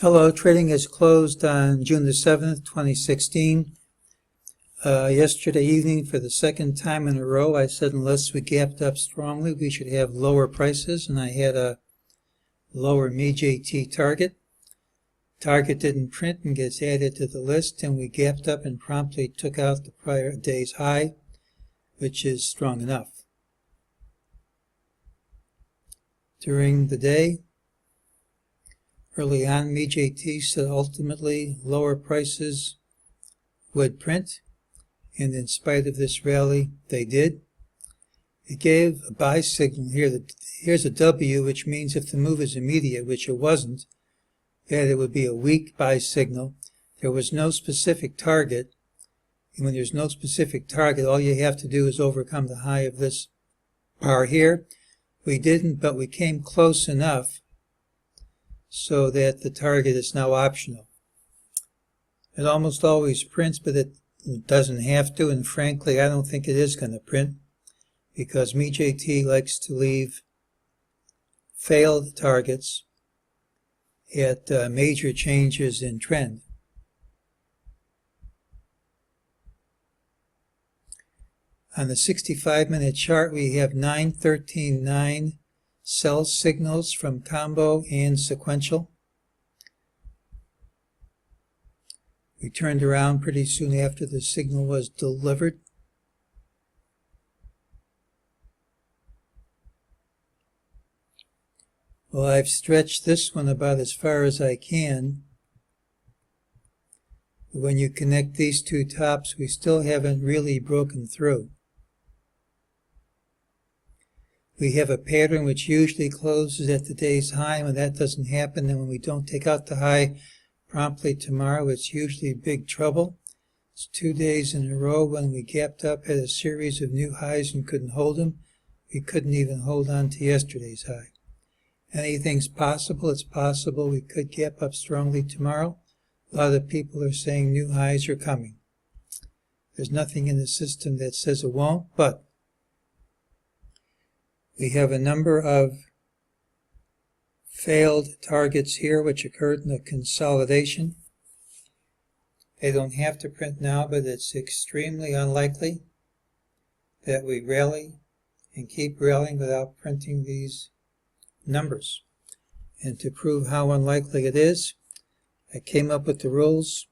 Hello, trading is closed on June the 7th, 2016. Yesterday evening, for the second time in a row, I said unless we gapped up strongly, we should have lower prices, and I had a lower MEJT target. Target didn't print and gets added to the list, and we gapped up and promptly took out the prior day's high, which is strong enough. During the day, early on, MEJT said ultimately lower prices would print, and in spite of this rally, they did. It gave a buy signal here. Here's a W, which means if the move is immediate, which it wasn't, that it would be a weak buy signal. There was no specific target, and when there's no specific target, all you have to do is overcome the high of this bar here. We didn't, but we came close enough so that the target is now optional. It almost always prints, but it doesn't have to, and frankly, I don't think it is going to print because MEJT likes to leave failed targets at major changes in trend. On the 65-minute chart, we have 9, 13, 9 sell signals from combo and sequential. We turned around pretty soon after the signal was delivered. Well, I've stretched this one about as far as I can. When you connect these two tops, we still haven't really broken through. We have a pattern which usually closes at the day's high. When that doesn't happen, and when we don't take out the high promptly tomorrow, it's usually big trouble. It's 2 days in a row when we gapped up, had a series of new highs and couldn't hold them. We couldn't even hold on to yesterday's high. Anything's possible. It's possible we could gap up strongly tomorrow. A lot of people are saying new highs are coming. There's nothing in the system that says it won't, but we have a number of failed targets here which occurred in the consolidation. They don't have to print now, but it's extremely unlikely that we rally and keep rallying without printing these numbers. And to prove how unlikely it is, I came up with the rules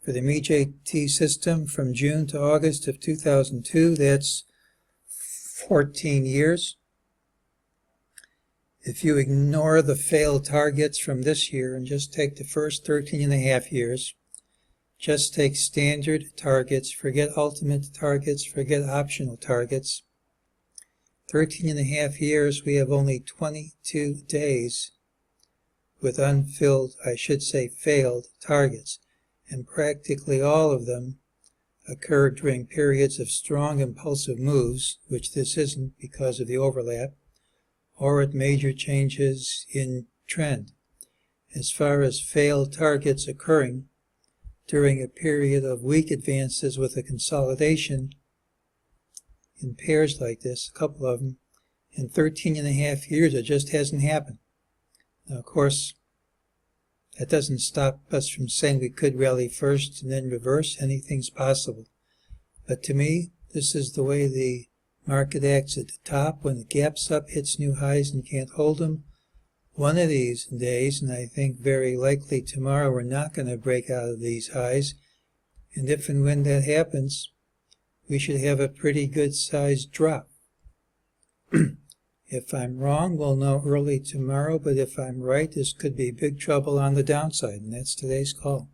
for the MEJT system from June to August of 2002. That's 14 years. If you ignore the failed targets from this year and just take the first 13 and a half years, just take standard targets, forget ultimate targets, forget optional targets. 13 and a half years, we have only 22 days with unfilled, I should say failed targets, and practically all of them occurred during periods of strong impulsive moves, which this isn't because of the overlap, or at major changes in trend. As far as failed targets occurring during a period of weak advances with a consolidation in pairs like this, a couple of them, in 13 and a half years, it just hasn't happened. Now, of course, that doesn't stop us from saying we could rally first and then reverse. Anything's possible. But to me, this is the way the market acts at the top. When it gaps up, hits new highs and can't hold them. One of these days, and I think very likely tomorrow, we're not going to break out of these highs. And if and when that happens, we should have a pretty good sized drop. If I'm wrong, we'll know early tomorrow, but if I'm right, this could be big trouble on the downside, and that's today's call.